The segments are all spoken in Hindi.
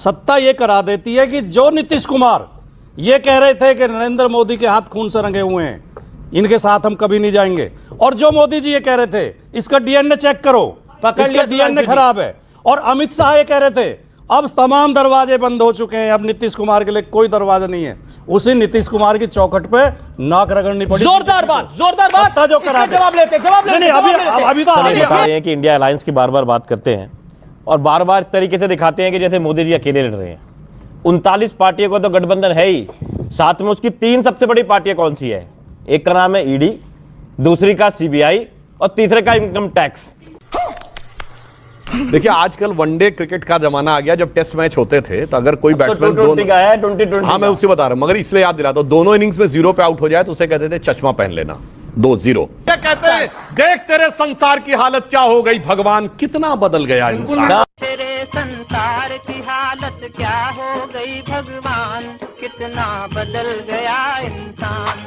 सत्ता ये करा देती है कि जो नीतीश कुमार ये कह रहे थे कि नरेंद्र मोदी के हाथ खून से रंगे हुए हैं, इनके साथ हम कभी नहीं जाएंगे, और जो मोदी जी ये कह रहे थे इसका डीएनए चेक करो, इसका डीएनए खराब है, और अमित शाह ये कह रहे थे अब तमाम दरवाजे बंद हो चुके हैं, अब नीतीश कुमार के लिए कोई दरवाजा नहीं है, उसी नीतीश कुमार की चौखट पे नाक रगड़नी पड़ी। जोरदार बात जो करा जवाब लेते अभी तो बता रहे हैं कि इंडिया अलायंस की बार बार बात करते हैं और बार बार इस तरीके से दिखाते हैं कि जैसे मोदी जी अकेले लड़ रहे हैं। 39 पार्टियों का तो गठबंधन है ही, साथ में उसकी 3 सबसे बड़ी पार्टियां कौन सी है? एक का नाम है ईडी, दूसरी का सीबीआई और तीसरे का इनकम टैक्स। देखिए आजकल वनडे क्रिकेट का जमाना आ गया, जब टेस्ट मैच होते थे तो अगर कोई बैट्समैन दोनों, हाँ मैं उसे बता रहा हूं, मगर इसलिए याद दिलाता हूं, दोनों इनिंग्स में 0 पे आउट हो जाए तो उसे कहते थे चश्मा पहन लेना, 2-0। क्या कहते हैं, देख तेरे संसार की हालत क्या हो गई भगवान, कितना बदल गया इंसान। तेरे संसार की हालत क्या हो गई भगवान, कितना बदल गया इंसान।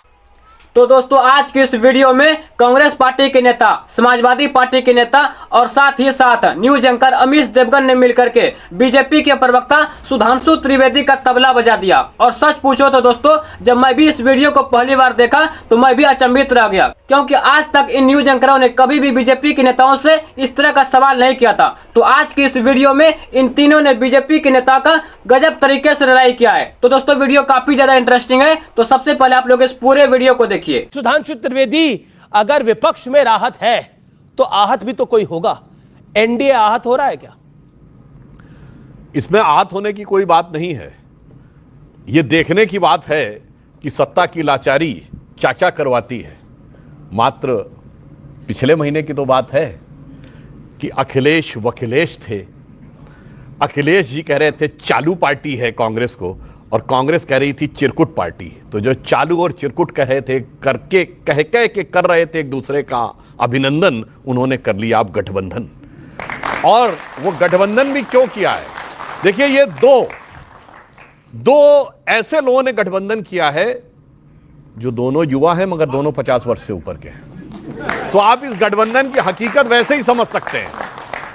तो दोस्तों आज की इस वीडियो में कांग्रेस पार्टी के नेता, समाजवादी पार्टी के नेता और साथ ही साथ न्यूज एंकर अमीश देवगन ने मिलकर के बीजेपी के प्रवक्ता सुधांशु त्रिवेदी का तबला बजा दिया। और सच पूछो तो दोस्तों जब मैं भी इस वीडियो को पहली बार देखा तो मैं भी अचंभित रह गया, क्योंकि आज तक इन न्यूज एंकरों ने कभी भी बीजेपी के नेताओं से इस तरह का सवाल नहीं किया था। तो आज की इस वीडियो में इन तीनों ने बीजेपी के नेता का गजब तरीके से लड़ाई किया है। तो दोस्तों वीडियो काफी ज्यादा इंटरेस्टिंग है, तो सबसे पहले आप लोग इस पूरे वीडियो को देखिए। सुधांशु त्रिवेदी, अगर विपक्ष में राहत है तो आहत भी तो कोई होगा। एनडीए आहत हो रहा है क्या? इसमें आहत होने की कोई बात नहीं है, यह देखने की बात है कि सत्ता की लाचारी क्या क्या करवाती है। मात्र पिछले महीने की तो बात है कि अखिलेश वखिलेश थे, अखिलेश जी कह रहे थे चालू पार्टी है कांग्रेस को, और कांग्रेस कह रही थी चिरकुट पार्टी। तो जो चालू और चिरकुट कह रहे थे, करके कह के कर रहे थे एक दूसरे का अभिनंदन, उन्होंने कर लिया अब गठबंधन। और वो गठबंधन भी क्यों किया है, देखिए ये दो ऐसे लोगों ने गठबंधन किया है जो दोनों युवा हैं मगर दोनों 50 वर्ष से ऊपर के हैं। तो आप इस गठबंधन की हकीकत वैसे ही समझ सकते हैं।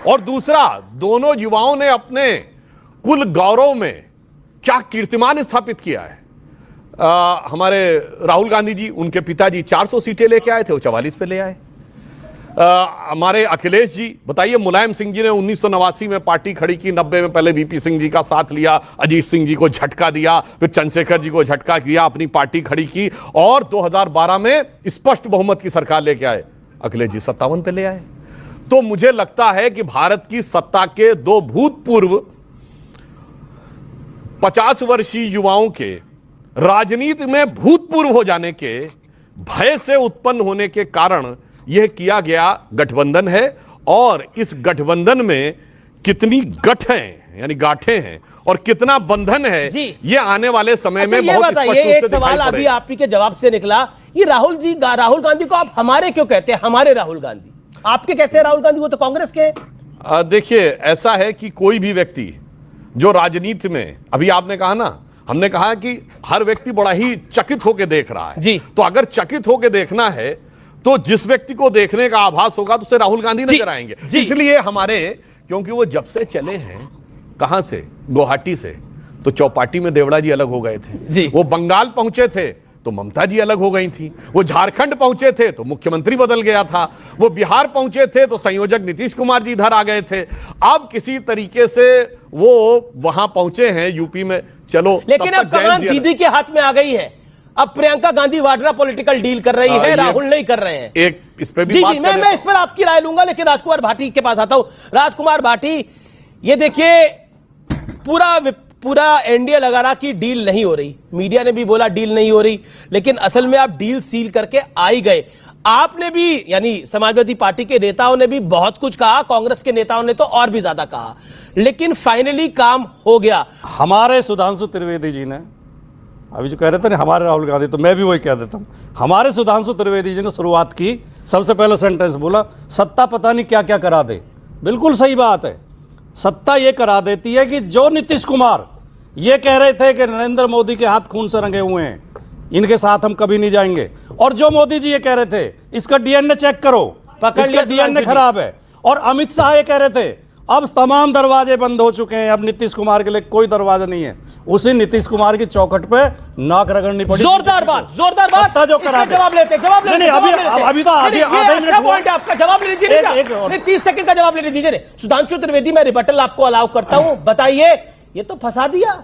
और दूसरा, दोनों युवाओं ने अपने कुल गौरव में क्या कीर्तिमान स्थापित किया है। हमारे राहुल गांधी जी, उनके पिताजी 400 सीटें लेके आए थे, वो 44 पे ले आए। हमारे अखिलेश जी, बताइए, मुलायम सिंह जी ने 1989 में पार्टी खड़ी की, 90 में पहले वीपी सिंह जी का साथ लिया, अजीत सिंह जी को झटका दिया, फिर चंद्रशेखर जी को झटका दिया, अपनी पार्टी खड़ी की, और 2012 में स्पष्ट बहुमत की सरकार लेके आए। अखिलेश जी 57 पे ले आए। तो मुझे लगता है कि भारत की सत्ता के 2 भूतपूर्व 50 वर्षीय युवाओं के राजनीति में भूतपूर्व हो जाने के भय से उत्पन्न होने के कारण यह किया गया गठबंधन है। और इस गठबंधन में कितनी गठ हैं, यानी गांठें हैं, और कितना बंधन है, ये आने वाले समय में बहुत स्पष्ट रूप से एक सवाल अभी आप ही के जवाब से निकला, ये राहुल गांधी को आप हमारे क्यों कहते हैं? हमारे राहुल गांधी आपके कैसे राहुल गांधी, वो तो कांग्रेस के। देखिए ऐसा है कि कोई भी व्यक्ति जो राजनीति में, अभी आपने कहा ना, हमने कहा कि हर व्यक्ति बड़ा ही चकित होकर देख रहा है जी। तो अगर चकित होकर देखना है तो जिस व्यक्ति को देखने का आभास होगा तो उसे राहुल गांधी नजर आएंगे। इसलिए हमारे, क्योंकि वो जब से चले हैं, कहां से, गुवाहाटी से, तो चौपाटी में देवड़ा जी अलग हो गए थे जी। वो बंगाल पहुंचे थे तो ममता जी अलग हो गई थी, वो झारखंड पहुंचे थे तो मुख्यमंत्री बदल गया था, वो बिहार पहुंचे थे तो संयोजक नीतीश कुमार जी इधर आ गए थे। अब किसी तरीके से वो वहां पहुंचे हैं यूपी में, चलो। लेकिन अब कमान दीदी के हाथ में आ गई है, अब प्रियंका गांधी वाड्रा पॉलिटिकल डील कर रही है, राहुल नहीं कर रहे हैं। एक इस पे भी बात मैं इस पर आपकी राय लूंगा, लेकिन राजकुमार भाटी के पास आता हूं। राजकुमार भाटी, ये देखिए पूरा एनडीए लगा रहा कि डील नहीं हो रही, मीडिया ने भी बोला डील नहीं हो रही, लेकिन असल में आप डील सील करके आ ही गए। आपने भी, यानी समाजवादी पार्टी के नेताओं ने भी बहुत कुछ कहा, कांग्रेस के नेताओं ने तो और भी ज्यादा कहा, लेकिन फाइनली काम हो गया। हमारे सुधांशु त्रिवेदी जी ने, अभी जो कह रहे थे ना हमारे राहुल गांधी, तो मैं भी वही कह देता हूं, हमारे सुधांशु त्रिवेदी जी ने शुरुआत की, सबसे पहले सेंटेंस बोला, सत्ता पता नहीं क्या क्या करा दे। बिल्कुल सही बात है, सत्ता ये करा देती है कि जो नीतीश कुमार ये कह रहे थे कि नरेंद्र मोदी के हाथ खून से रंगे हुए हैं, इनके साथ हम कभी नहीं जाएंगे, और जो मोदी जी ये कह रहे थे इसका डीएनए चेक करो, इसका डीएनए खराब है, और अमित शाह ये कह रहे थे अब तमाम दरवाजे बंद हो चुके हैं। अब नीतीश कुमार के लिए कोई दरवाजा नहीं है। उसी नीतीश कुमार की चौखट पे नाक रगड़नी पड़ी। जोरदार बात, जोरदार बात। सत्ता जो करा दे। जवाब लेते नहीं, अभी तो आधे मिनट हुआ। पॉइंट आपका, जवाब ले लीजिए। नहीं, 30 सेकंड का जवाब ले लीजिए। सुधांशु त्रिवेदी, मैं रिबटल आपको अलाउ करता हूं। बताइए, ये तो फंसा दिया,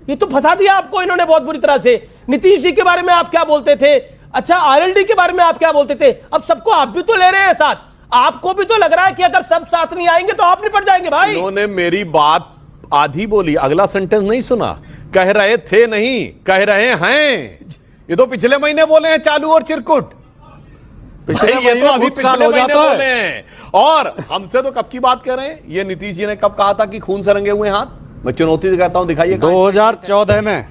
ये तो फंसा दिया आपको इन्होंने बहुत बुरी तरह से। नीतीश जी के बारे में आप क्या बोलते थे? अच्छा, आरएलडी के बारे में आप क्या बोलते थे? अब सबको आप भी तो ले रहे हैं साथ। आपको भी तो लग रहा है कि अगर सब साथ नहीं आएंगे तो आप निपट जाएंगे भाई। उन्होंने मेरी बात आधी बोली, अगला सेंटेंस नहीं सुना। कह रहे थे नहीं, कह रहे हैं। ये तो पिछले महीने बोले हैं चालू और चिरकुट। पिछले ये तो अभी भूतकाल पिछले हो महीने जाता है। बोले हैं। और हमसे तो कब की बात कर रहे हैं? ये नीतीश जी ने कब कहा था कि खून से रंगे हुए हाथ? मैं चुनौती से कहता हूं, दिखाइए। 2014 में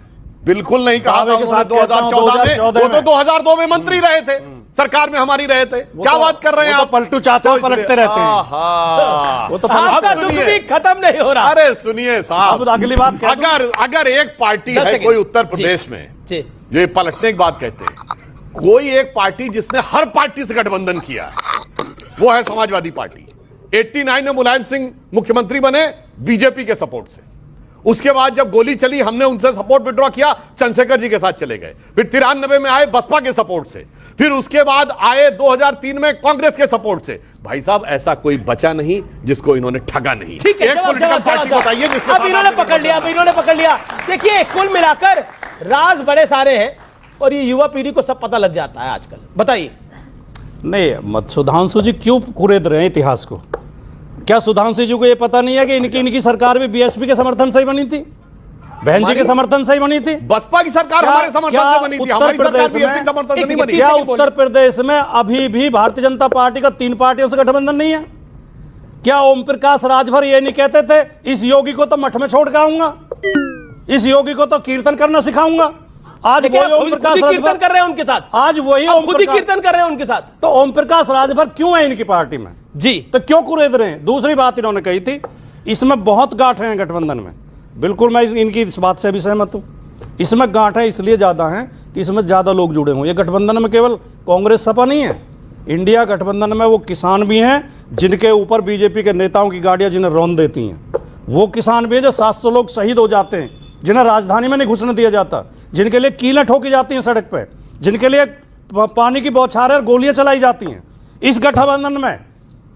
बिल्कुल नहीं कहा था दावे के उन्होंने। साथ कहता हूं, 2014 में वो तो 2002 में मंत्री रहे थे, सरकार में हमारी रहे थे। क्या बात कर रहे हैं वो आप? तो पलटू चाचा तो इसलिए- पलटते रहते हैं। आहा। वो तो आपका अब दुख सुनिए। भी खत्म नहीं हो रहा। अरे सुनिए साहब, अब अगली बात कह दूं। अगर एक पार्टी 10 है सेकंड। कोई उत्तर प्रदेश में जी। जो ये पलटने की बात कहते हैं, कोई एक पार्टी जिसने हर पार्टी से गठबंधन किया है, वो है समाजवादी पार्टी। 89 में मुलायम सिंह मुख्यमंत्री बने बीजेपी के सपोर्ट से। उसके बाद जब गोली चली, हमने उनसे सपोर्ट विड्रॉ किया, चंद्रशेखर जी के साथ चले गए। फिर 93 में आए बसपा के सपोर्ट से। फिर उसके बाद आए 2003 में कांग्रेस के सपोर्ट से। भाई साहब, ऐसा कोई बचा नहीं जिसको इन्होंने ठगा नहीं। ठीक है, एक पॉलिटिकल पार्टी बताइए जिसके अब साथ इन्होंने आपने पकड़ लिया, अब इन्होंने पकड़ लिया। देखिए, कुल मिलाकर राज बड़े सारे हैं और ये युवा पीढ़ी को सब पता लग जाता है आजकल। बताइए। नहीं, मत सुधांशु जी क्यों कुरेद रहे हैं इतिहास को? क्या सुधांशु जी को ये पता नहीं है कि इनकी सरकार भी बीएसपी के समर्थन से ही बनी थी, बहन जी के समर्थन से ही बनी थी? बसपा की सरकार हमारे समर्थन से बनी थी, हमारी सरकार बीजेपी के समर्थन से नहीं बनी। क्या उत्तर प्रदेश में अभी भी भारतीय जनता पार्टी का 3 पार्टियों से गठबंधन नहीं है? क्या ओम प्रकाश राजभर ये नहीं कहते थे इस योगी को तो मठ में छोड़ के आऊंगा, इस योगी को तो कीर्तन करना सिखाऊंगा? आज देखिए, वही आप ओम खुद प्रकाश ही कीर्तन राजभर कर रहे हैं उनके साथ। आज वही आप ओम खुद ही प्रकाश कीर्तन कर रहे हैं उनके साथ। तो ओम प्रकाश राजभर क्यों है इनकी पार्टी में? जी। तो क्यों कुरेद रहे हैं? दूसरी बात इन्होंने कही थी, इसमें बहुत गांठ है गठबंधन में। बिल्कुल मैं इनकी इस बात से भी सहमत हूं। इसमें गांठ है इसलिए ज़्यादा है कि इसमें ज़्यादा लोग जुड़े हों। ये गठबंधन में केवल कांग्रेस सपा नहीं है, इंडिया गठबंधन में वो किसान भी हैं जिनके ऊपर बीजेपी के नेताओं की गाड़ियां जिन्हें रौंद देती हैं। वो किसान भी है जो 700 लोग शहीद हो जाते हैं, जिन्हें राजधानी में नहीं घुसने दिया जाता, जिनके लिए कीलें ठोकी जाती हैं सड़क पर, जिनके लिए पानी की बौछारें और गोलियां चलाई जाती हैं। इस गठबंधन में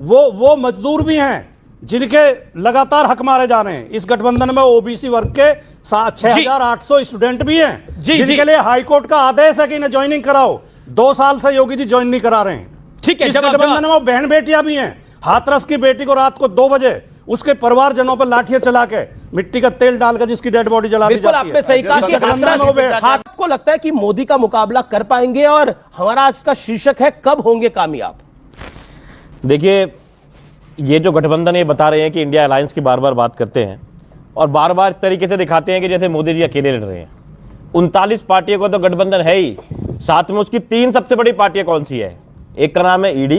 वो मजदूर भी हैं जिनके लगातार हक मारे जा रहे हैं। इस गठबंधन में ओबीसी वर्ग के 6,800 स्टूडेंट भी हैं जिनके लिए हाईकोर्ट का आदेश है कि इन्हें ज्वाइनिंग कराओ। 2 साल से योगी जी ज्वाइन नहीं करा रहे हैं। ठीक है, इस गठबंधन में वो बहन बेटियां भी हैं। हाथरस की बेटी को रात को 2 बजे उसके परिवारजनों पर लाठियां चला के मिट्टी का तेल डालकर जिसकी डेड बॉडी जला दी बिल्कुल जाती है। आपने सही कहा कि आपको लगता है कि मोदी का मुकाबला कर पाएंगे? और हमारा आज का शीर्षक है, कब होंगे कामयाब? देखिए, ये जो गठबंधन ये बता रहे हैं कि इंडिया अलायंस की बार बार बात करते हैं और बार बार इस तरीके से दिखाते हैं कि जैसे मोदी जी अकेले लड़ रहे हैं। 39 पार्टियों का तो गठबंधन है ही, साथ में उसकी 3 सबसे बड़ी पार्टियां कौन सी है? एक का नाम है ईडी,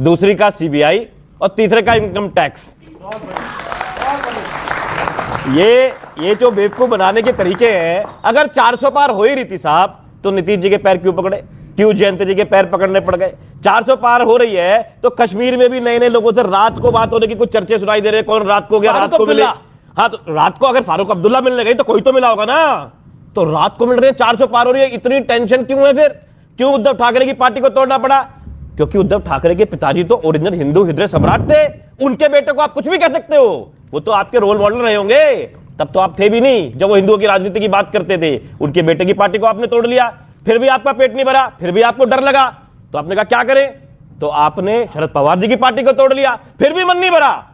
दूसरी का सीबीआई और तीसरे का इनकम टैक्स। ये जो बेवकूफ बनाने के तरीके हैं, अगर 400 पार हो ही रही थी साहब तो नीतीश जी के पैर क्यों पकड़े? क्यों जयंत जी के पैर पकड़ने पड़ गए? 400 पार हो रही है तो कश्मीर में भी नए नए लोगों से रात को बात होने की कुछ चर्चे सुनाई दे रहे हैं। कौन रात को गया? रात को मिले। हाँ, तो रात को अगर फारूक अब्दुल्ला मिलने गई तो कोई तो मिला होगा ना। तो रात को मिल रहे हैं, 400 पार हो रही है, इतनी टेंशन क्यों है? फिर क्यों उद्धव ठाकरे की पार्टी को तोड़ना पड़ा? क्योंकि उद्धव ठाकरे के पिताजी तो ओरिजिनल हिंदू हृदय सम्राट थे। उनके बेटे को आप कुछ भी कह सकते हो, वो तो आपके रोल मॉडल रहे होंगे। तब तो आप थे भी नहीं जब वो हिंदुओं की राजनीति की बात करते थे। उनके बेटे की पार्टी को आपने तोड़ लिया, फिर भी आपका पेट नहीं भरा, फिर भी आपको डर लगा, तो आपने कहा क्या करें? तो आपने शरद पवार जी की पार्टी को तोड़ लिया, फिर भी मन नहीं भरा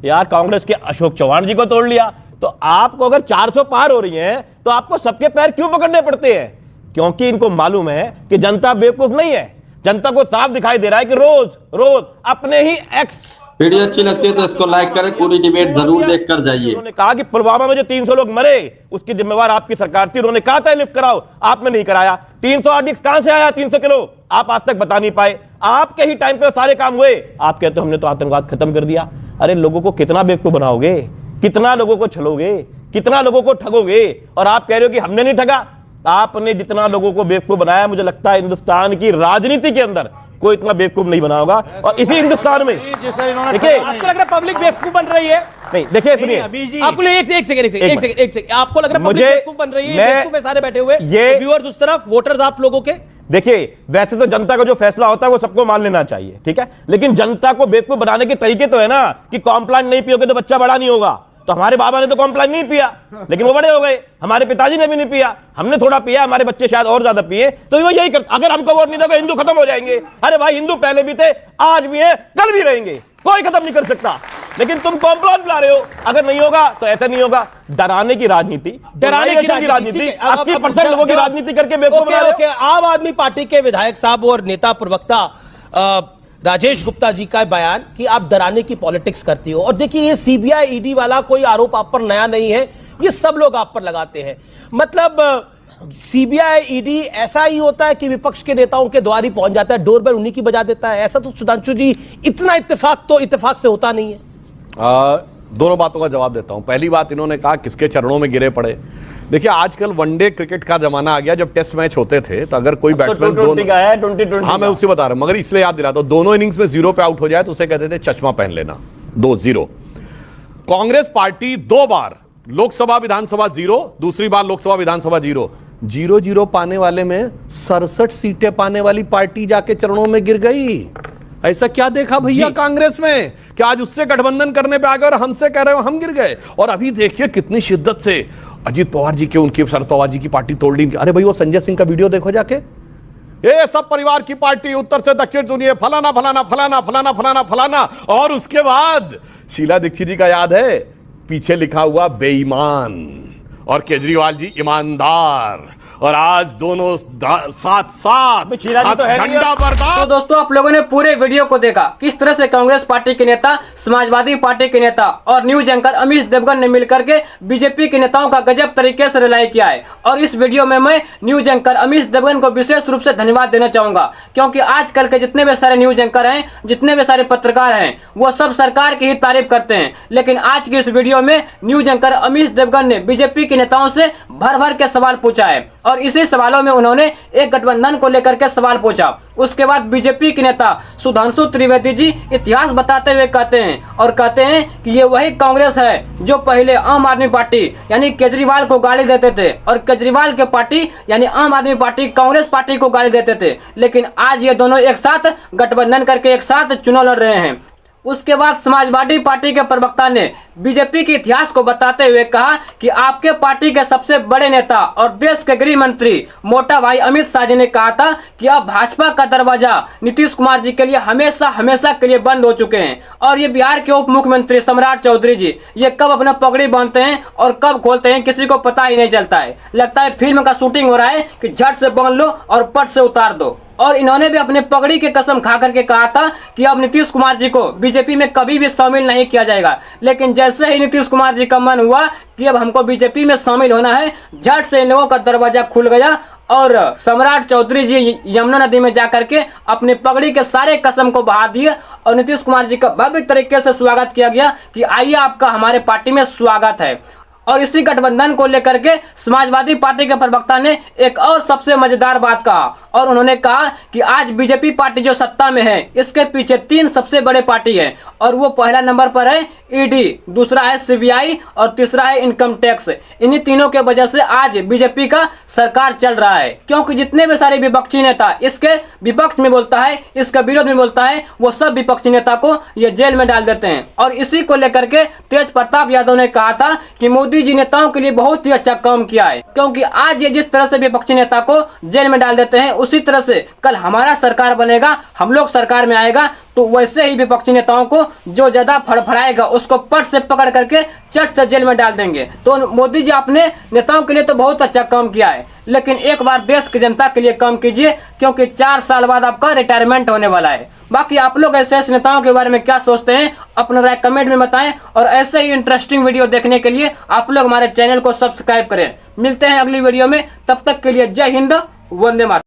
यार, कांग्रेस के अशोक चौहान जी को तोड़ लिया। तो आपको अगर 400 पार हो रही है तो आपको सबके पैर क्यों पकड़ने पड़ते हैं? क्योंकि इनको मालूम है कि जनता बेवकूफ नहीं है। जनता को साफ दिखाई दे रहा है कि रोज रोज अपने ही एक्स। वीडियो अच्छी लगती है तो इसको लाइक करें, पूरी डिबेट जरूर देख कर जाइए। उन्होंने कहा कि पुलवामा में जो 300 लोग मरे उसकी जिम्मेवार आपकी सरकार थी। उन्होंने कहा था लिफ्ट कराओ, आपने नहीं कराया। 300 आरडीएक्स कहां से आया? 300 किलो आप आज तक बता नहीं पाए। आपके ही टाइम पे सारे काम हुए, आप कहते हो हमने तो आतंकवाद खत्म कर दिया। अरे लोगों को कितना बेवकूफ बनाओगे? कितना लोगों को छलोगे? कितना लोगों को ठगोगे? और आप कह रहे हो कि हमने नहीं ठगा। आपने जितना लोगों को बेवकूफ बनाया, मुझे लगता है हिंदुस्तान की राजनीति के अंदर कोई इतना बेवकूफ नहीं बना होगा। और इसी हिंदुस्तान में देखिए, आपको लग रहा है पब्लिक बेवकूफ बन रही है? नहीं देखिए, सुनिए, आपको एक सेकंड, आपको लग रहा है पब्लिक बेवकूफ बन रही है? बेवकूफ है सारे बैठे हुए, ये व्यूअर्स उस तरफ, वोटर्स आप लोगों के। देखिए, वैसे तो जनता का जो फैसला होता है वो सबको मान लेना चाहिए, ठीक है, लेकिन जनता को बेवकूफ बनाने के तरीके तो है ना, कि कॉम्प्लान नहीं पियोगे तो बच्चा बड़ा नहीं होगा। तो हमारे बाबा ने तो कॉम्प्लान नहीं पिया, लेकिन वो बड़े हो गए। हमारे पिताजी ने भी नहीं पिया, हमने थोड़ा पिया, हमारे बच्चे शायद और ज्यादा पिए। तो वो यही करते, अगर हमको वोट नहीं दोगे हिंदू खत्म हो जाएंगे। अरे भाई, हिंदू पहले भी थे, आज भी है, कल भी रहेंगे, कोई खत्म नहीं कर सकता। लेकिन तुम कॉम्प्लान पिला रहे हो, अगर नहीं होगा तो ऐसा नहीं होगा। डराने की राजनीति, डराने की राजनीति, 80% लोगों की राजनीति करके बेवकूफ बना रहे हो। आम आदमी पार्टी के विधायक साहब और नेता प्रवक्ता राजेश गुप्ता जी का बयान कि आप डराने की पॉलिटिक्स करती हो। और देखिए, ये सीबीआई ईडी वाला कोई आरोप आप पर नया नहीं है, ये सब लोग आप पर लगाते हैं। मतलब सीबीआई ईडी ऐसा ही होता है कि विपक्ष के नेताओं के द्वार ही पहुंच जाता है, डोरबेल उन्हीं की बजा देता है। ऐसा तो सुधांशु जी, इतना इत्तेफाक से होता नहीं है। दोनों बातों का जवाब देता हूं। पहली बात, इन्होंने कहा किसके चरणों में गिरे पड़े। देखिए, आजकल वनडे क्रिकेट का जमाना आ गया। जब टेस्ट मैच होते थे तो अगर कोई बैट्समैन हाँ, मैं उससे बता रहा हूं, मगर इसलिए याद दिलाता हूं, दोनों इनिंग्स में 0 पे आउट हो जाए तो उसे कहते थे चश्मा पहन लेना। 2-0 कांग्रेस पार्टी 2 बार लोकसभा विधानसभा 0, दूसरी बार लोकसभा विधानसभा 0 पाने वाले में 67 सीटें पाने वाली पार्टी जाके चरणों में गिर गई। ऐसा क्या देखा भैया कांग्रेस में कि आज उससे गठबंधन करने पे आ गए और हमसे कह रहे हो हम गिर गए। और अभी देखिए कितनी शिद्दत से अजीत पवार जी के, उनकी शरद पवार जी की पार्टी तोड़ दी। अरे भाई, वो संजय सिंह का वीडियो देखो जाके, ये सब परिवार की पार्टी, उत्तर से दक्षिण सुनिए, फलाना फलाना फलाना फलाना फलाना फलाना। और उसके बाद शीला दीक्षित जी का याद है, पीछे लिखा हुआ बेईमान, और केजरीवाल जी ईमानदार। और आज दोनों साथ झंडा बरदार। तो दोस्तों, आप लोगों ने पूरे वीडियो को देखा, किस तरह से कांग्रेस पार्टी के नेता, समाजवादी पार्टी के नेता और न्यूज एंकर अमीश देवगन ने मिलकर के बीजेपी के नेताओं का गजब तरीके से रिलाई किया है। और इस वीडियो में मैं न्यूज एंकर अमीश देवगन को विशेष रूप से धन्यवाद देना चाहूंगा, क्योंकि आजकल के जितने भी सारे न्यूज एंकर हैं, जितने भी सारे पत्रकार हैं, वो सब सरकार की ही तारीफ करते हैं। लेकिन आज की इस वीडियो में न्यूज एंकर अमीश देवगन ने बीजेपी के नेताओं से भर भर के सवाल पूछा है, और इसी सवालों में उन्होंने एक गठबंधन को लेकर के सवाल पूछा। उसके बाद बीजेपी के नेता सुधांशु त्रिवेदी जी इतिहास बताते हुए कहते हैं कि ये वही कांग्रेस है जो पहले आम आदमी पार्टी यानी केजरीवाल को गाली देते थे, और केजरीवाल के पार्टी यानी आम आदमी पार्टी कांग्रेस पार्टी को गाली देते थे। लेकिन आज ये दोनों एक साथ गठबंधन करके एक साथ चुनाव लड़ रहे हैं। उसके बाद समाजवादी पार्टी के प्रवक्ता ने बीजेपी के इतिहास को बताते हुए कहा कि आपके पार्टी के सबसे बड़े नेता और देश के गृह मंत्री मोटा भाई अमित शाह जी ने कहा था कि अब भाजपा का दरवाजा नीतीश कुमार जी के लिए हमेशा के लिए बंद हो चुके हैं। और ये बिहार के उप मुख्यमंत्री सम्राट चौधरी जी, ये कब अपना पगड़ी बांधते हैं और कब खोलते हैं किसी को पता ही नहीं चलता है। लगता है फिल्म का शूटिंग हो रहा है कि झट से बांध लो और पट से उतार दो। और इन्होंने भी अपने पगड़ी की कसम खा करके कहा था कि अब नीतीश कुमार जी को बीजेपी में कभी भी शामिल नहीं किया जाएगा। लेकिन जैसे ही नीतीश कुमार जी का मन हुआ कि अब हमको बीजेपी में शामिल होना है, झट से इन लोगों का दरवाजा खुल गया और सम्राट चौधरी जी यमुना नदी में जाकर के अपने पगड़ी के सारे कसम को बहा दिए और नीतीश कुमार जी का भव्य तरीके से स्वागत किया गया कि आइए, आपका हमारे पार्टी में स्वागत है। और इसी गठबंधन को लेकर के समाजवादी पार्टी के प्रवक्ता ने एक और सबसे मजेदार बात कहा, और उन्होंने कहा कि आज बीजेपी पार्टी जो सत्ता में है, इसके पीछे 3 सबसे बड़े पार्टी है, और वो पहला नंबर पर है ईडी, दूसरा है सीबीआई और तीसरा है इनकम टैक्स। इन्हीं तीनों के वजह से आज बीजेपी का सरकार चल रहा है, क्योंकि जितने भी सारे विपक्षी नेता इसके विपक्ष में बोलता है, इसका विरोध में बोलता है, वो सब विपक्षी नेता को ये जेल में डाल देते हैं। और इसी को लेकर के तेज प्रताप यादव ने कहा था कि मोदी जी नेताओं के लिए बहुत ही अच्छा काम किया है, क्योंकि आज ये जिस तरह से विपक्षी नेता को जेल में डाल देते हैं, उसी तरह से कल हमारा सरकार बनेगा, हम लोग सरकार में आएगा तो वैसे ही विपक्षी नेताओं को जो ज्यादा फड़फड़ाएगा उसको पट से पकड़ करके चट से जेल में डाल देंगे। तो मोदी जी अपने नेताओं के लिए तो बहुत अच्छा काम किया है, लेकिन एक बार देश की जनता के लिए काम कीजिए, क्योंकि 4 साल बाद आपका रिटायरमेंट होने वाला है। बाकी आप लोग ऐसे नेताओं के बारे में क्या सोचते हैं, अपना राय कमेंट में बताएं, और ऐसे ही इंटरेस्टिंग वीडियो देखने के लिए आप लोग हमारे चैनल को सब्सक्राइब करें। मिलते हैं अगली वीडियो में, तब तक के लिए जय हिंद, वंदे मातरम।